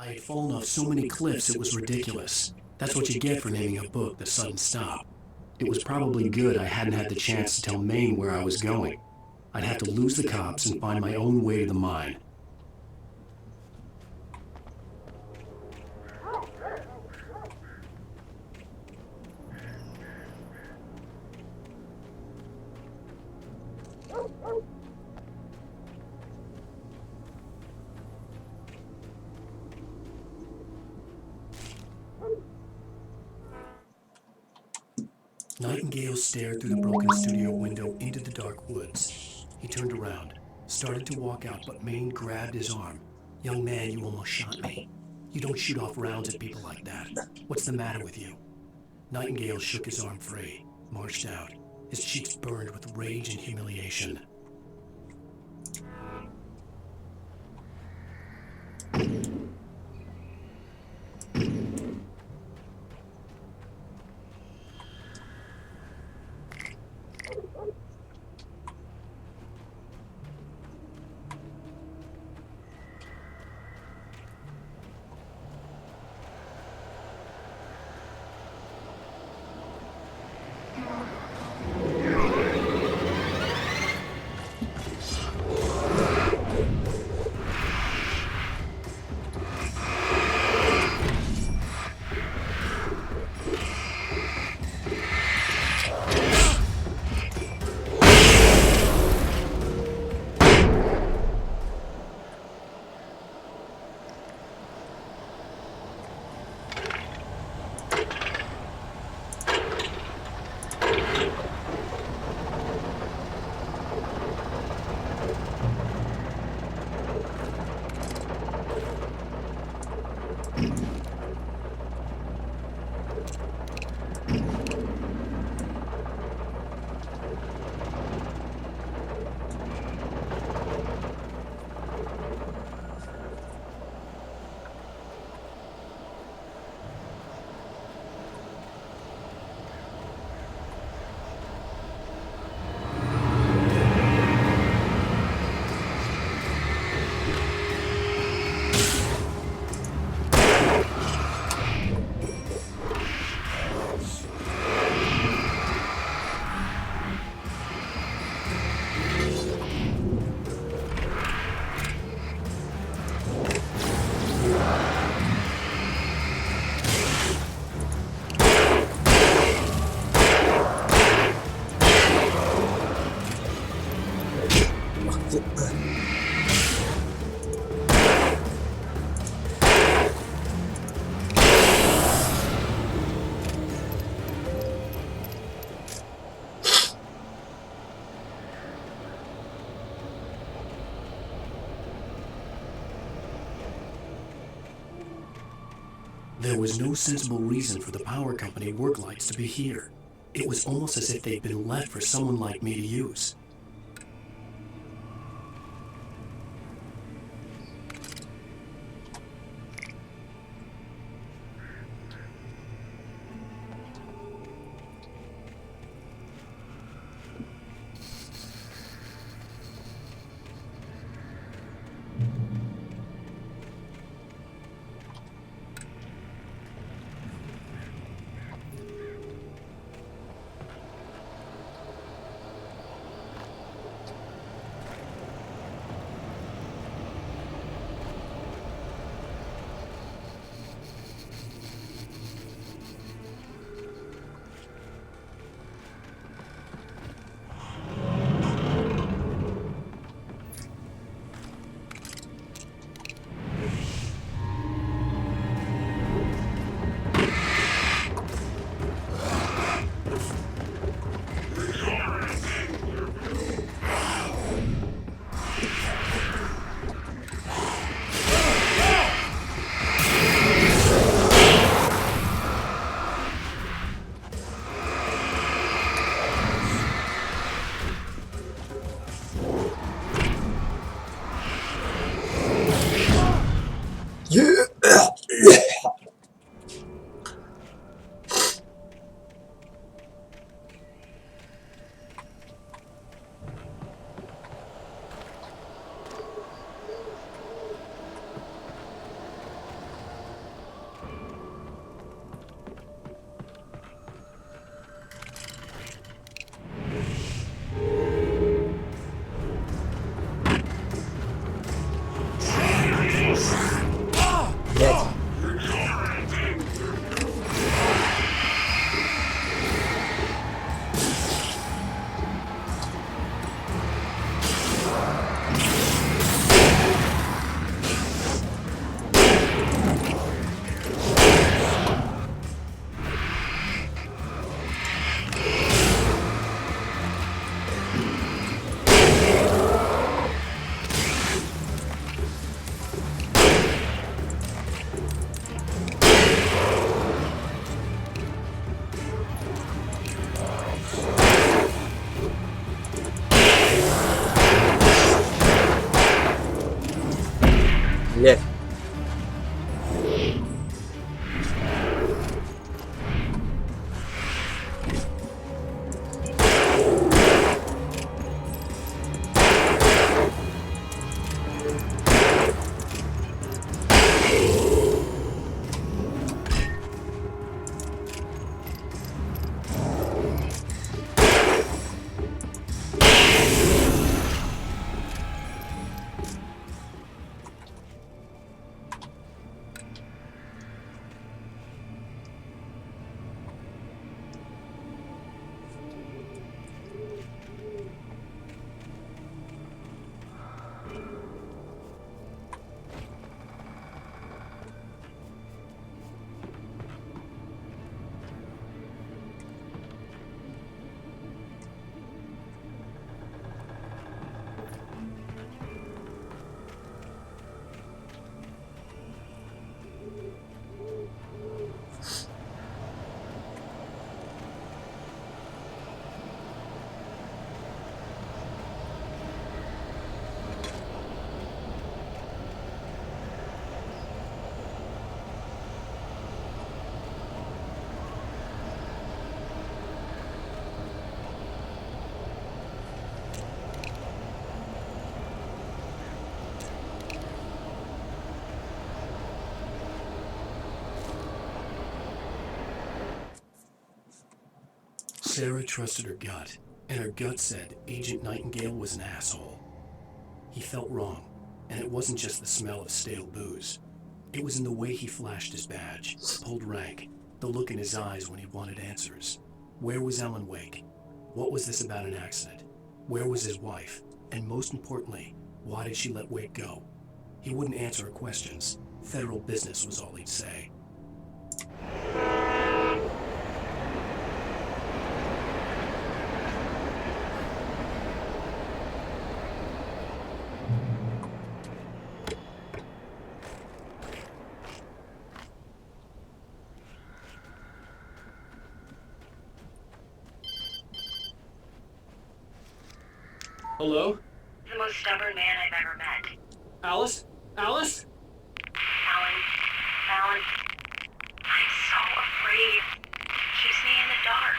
I had fallen off so many cliffs it was ridiculous. That's what you get for naming a book The Sudden Stop. It was probably good I hadn't had the chance to tell Maine where I was going. I'd have to lose the cops and find my own way to the mine. Nightingale stared through the broken studio window into the dark woods. He turned around, started to walk out, but Maine grabbed his arm. "Young man, you almost shot me. You don't shoot off rounds at people like that. What's the matter with you?" Nightingale shook his arm free, marched out. His cheeks burned with rage and humiliation. There was no sensible reason for the power company work lights to be here. It was almost as if they'd been left for someone like me to use. Sarah trusted her gut, and her gut said Agent Nightingale was an asshole. He felt wrong, and it wasn't just the smell of stale booze. It was in the way he flashed his badge, pulled rank, the look in his eyes when he wanted answers. Where was Ellen Wake? What was this about an accident? Where was his wife? And most importantly, why did she let Wake go? He wouldn't answer her questions. Federal business was all he'd say. Hello? The most stubborn man I've ever met. Alice? Alice? Alan, I'm so afraid. He keeps me in the dark.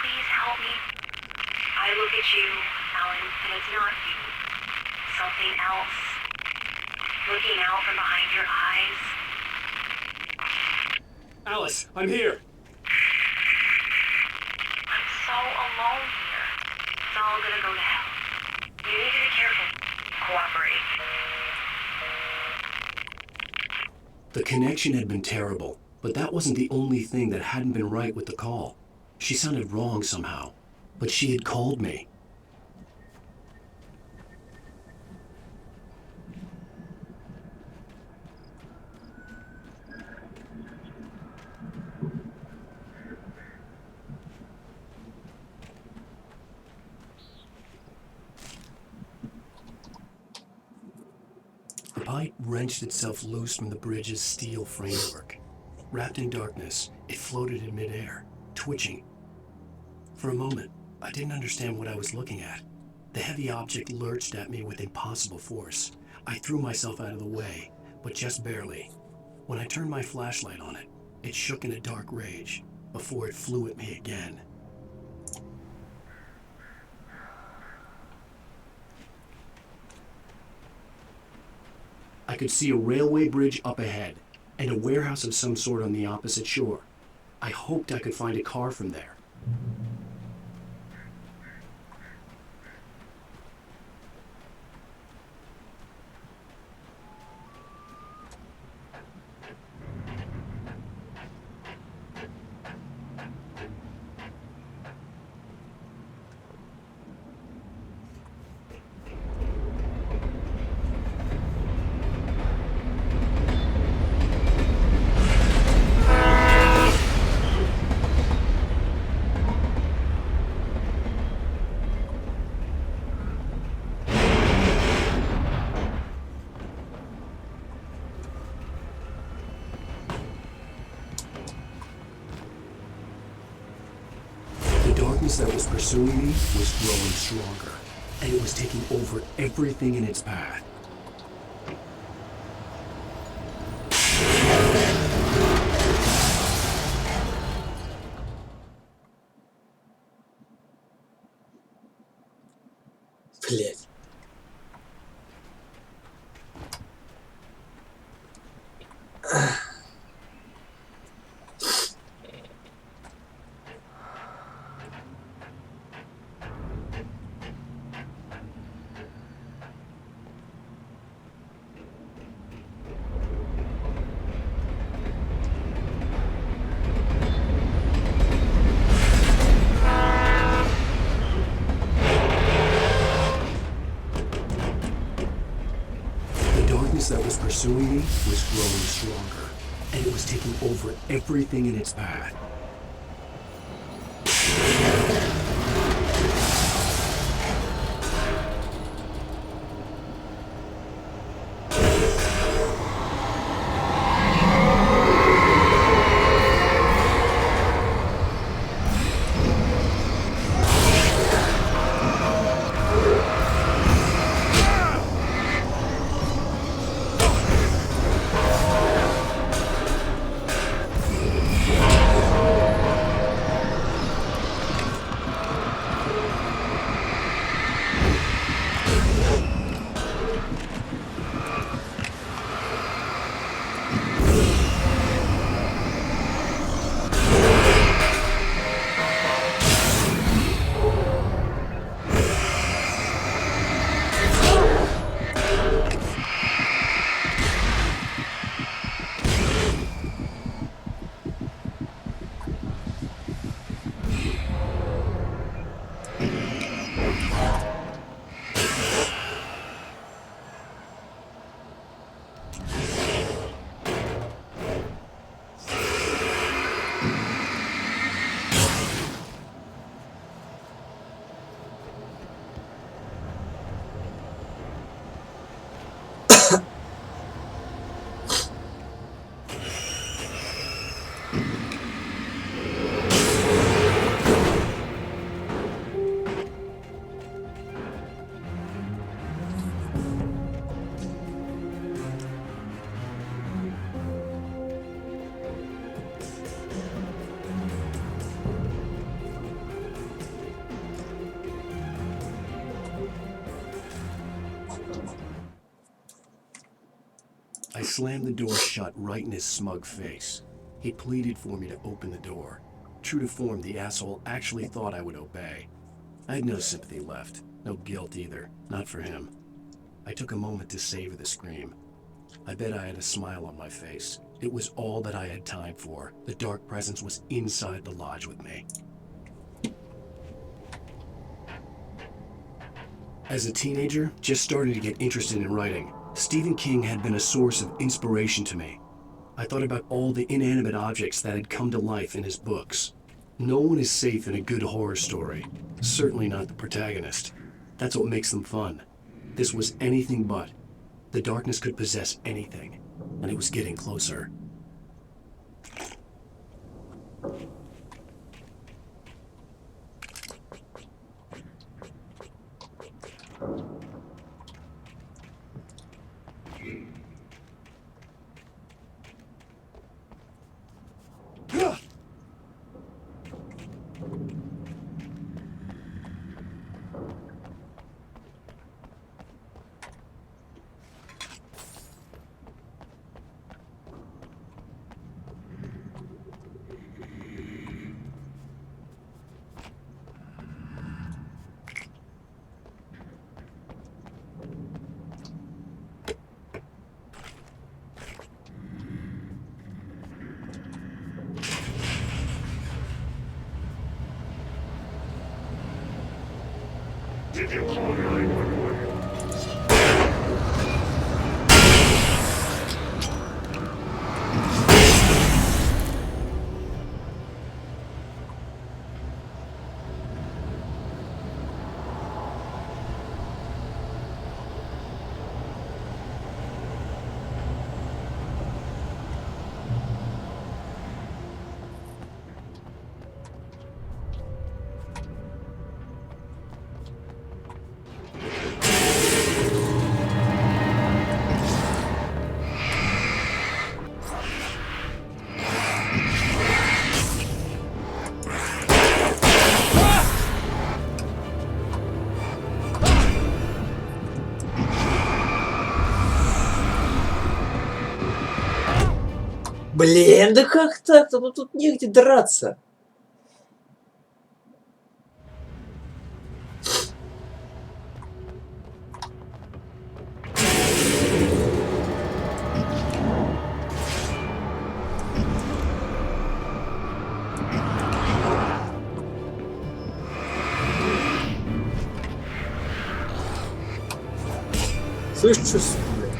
Please help me. I look at you, Alan, and it's not you. Something else. Looking out from behind your eyes. Alice, I'm here. I'm so alone here. It's all gonna go to hell. You need to be careful. Cooperate. The connection had been terrible, but that wasn't the only thing that hadn't been right with the call. She sounded wrong somehow, but she had called me. The pipe wrenched itself loose from the bridge's steel framework. Wrapped in darkness, it floated in midair, twitching. For a moment, I didn't understand what I was looking at. The heavy object lurched at me with impossible force. I threw myself out of the way, but just barely. When I turned my flashlight on it, it shook in a dark rage before it flew at me again. I could see a railway bridge up ahead, and a warehouse of some sort on the opposite shore. I hoped I could find a car from there. The darkness that was pursuing me was growing stronger, and it was taking over everything in its path. Блять. That was pursuing me was growing stronger, and it was taking over everything in its path. slammed the door shut right in his smug face. He pleaded for me to open the door. True to form, the asshole actually thought I would obey. I had no sympathy left, no guilt either, not for him. I took a moment to savor the scream. I bet I had a smile on my face. It was all that I had time for. The dark presence was inside the lodge with me. As a teenager, just starting to get interested in writing, Stephen King had been a source of inspiration to me. I thought about all the inanimate objects that had come to life in his books. No one is safe in a good horror story. Certainly not the protagonist. That's what makes them fun. This was anything but. The darkness could possess anything, and it was getting closer. Блин, да как так-то? Ну тут негде драться. Слышь, что блядь?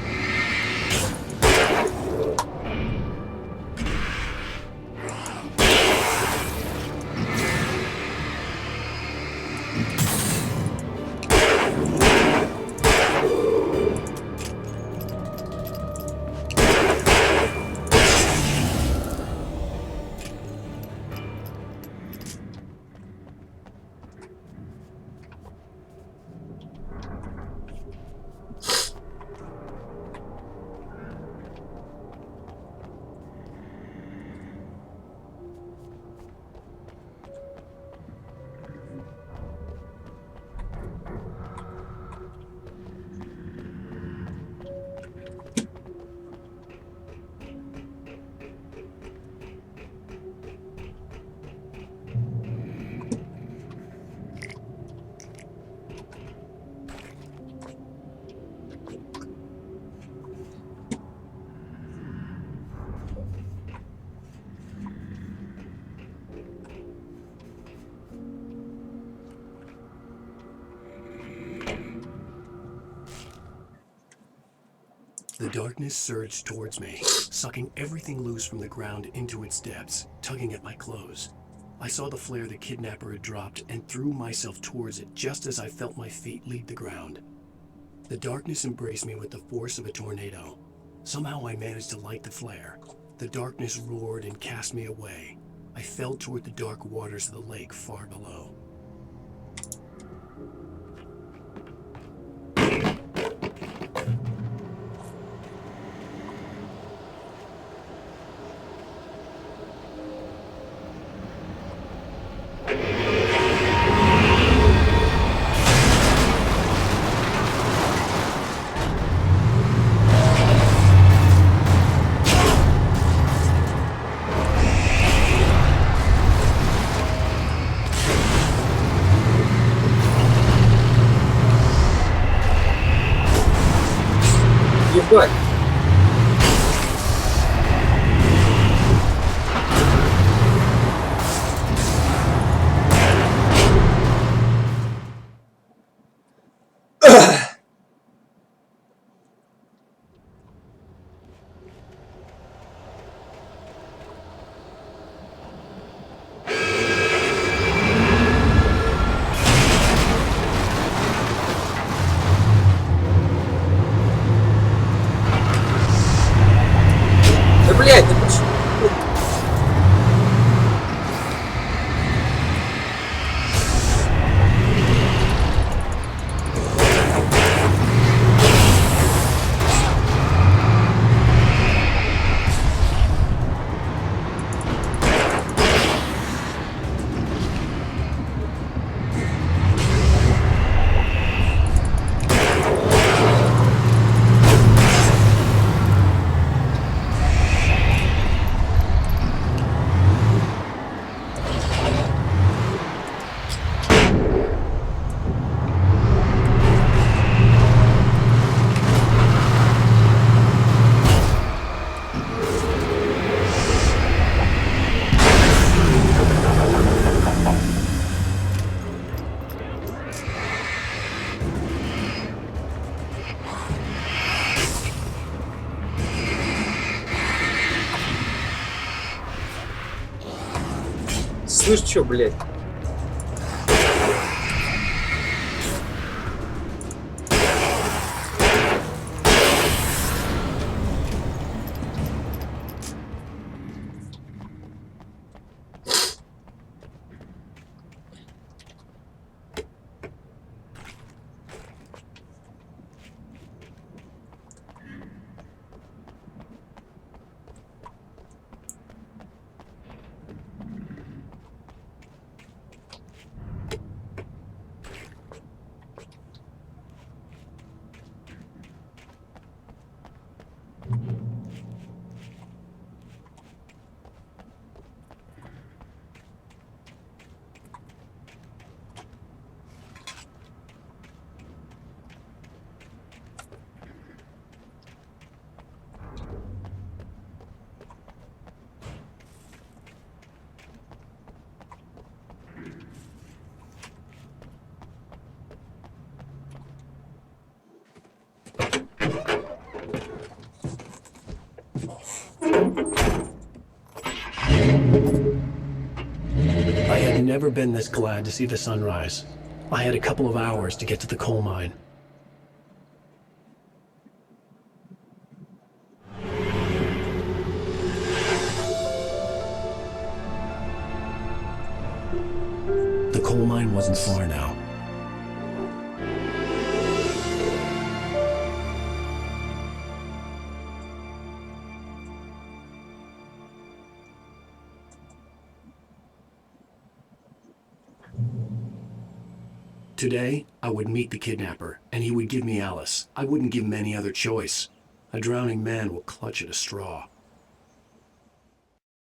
The darkness surged towards me, sucking everything loose from the ground into its depths, tugging at my clothes. I saw the flare the kidnapper had dropped and threw myself towards it just as I felt my feet leave the ground. The darkness embraced me with the force of a tornado. Somehow I managed to light the flare. The darkness roared and cast me away. I fell toward the dark waters of the lake far below. Да блядь, да почему? Слышь, чё, блядь? I had never been this glad to see the sunrise. I had a couple of hours to get to the coal mine. The coal mine wasn't far now. Today, I would meet the kidnapper, and he would give me Alice. I wouldn't give him any other choice. A drowning man will clutch at a straw.